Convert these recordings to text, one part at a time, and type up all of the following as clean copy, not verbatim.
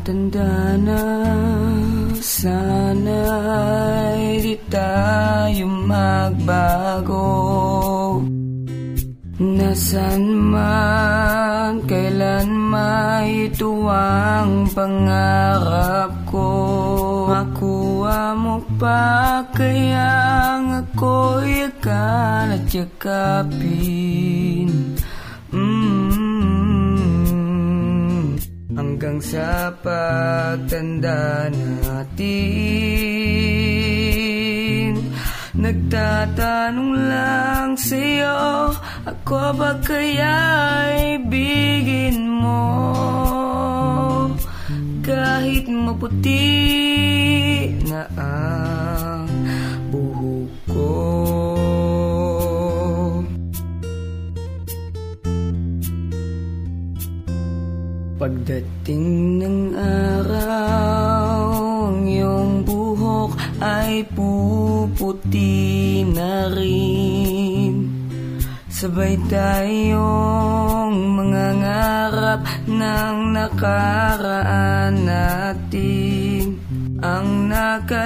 Tanda na, sana'y di tayo magbago. Nasaan man, kailan ito ang pangarap ko. Makuha mo pa kayang ako'y akal at yakapin. Hanggang sa pagtanda natin, nagtatanong lang sa'yo, ako ba kaya ibigin mo? Kahit maputi na ang buhok ko. Pagdating ng araw, ang iyong buhok ay puputi na rin. Sabay tayong mangangarap ng nakaraan natin. Ang nakalipas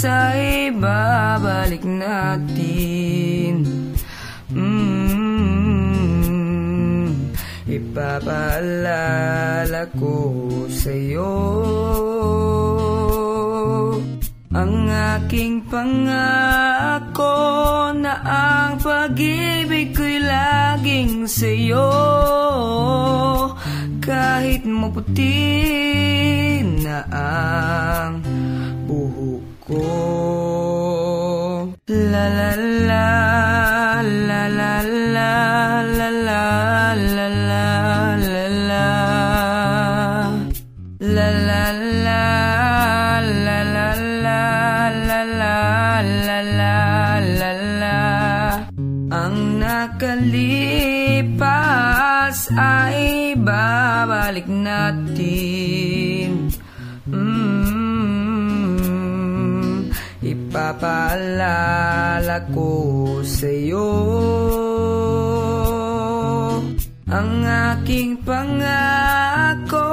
ay babalik natin. Ipapaalala ko sa'yo ang aking pangako na ang pag-ibig ko'y laging sa'yo. Kahit maputi na ang buhok ko. La la la la la la la la la la la la la la la la la la. Ang nakalipas ay babalik natin. Ipapaalala ko sa'yo ang aking pangako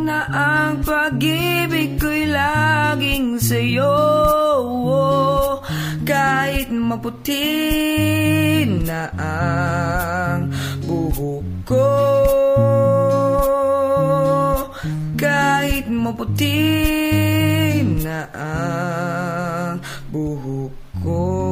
na ang pag-ibig ko'y laging sa'yo. Kahit maputi na ang buhok ko, kahit maputi na ang buhok ko.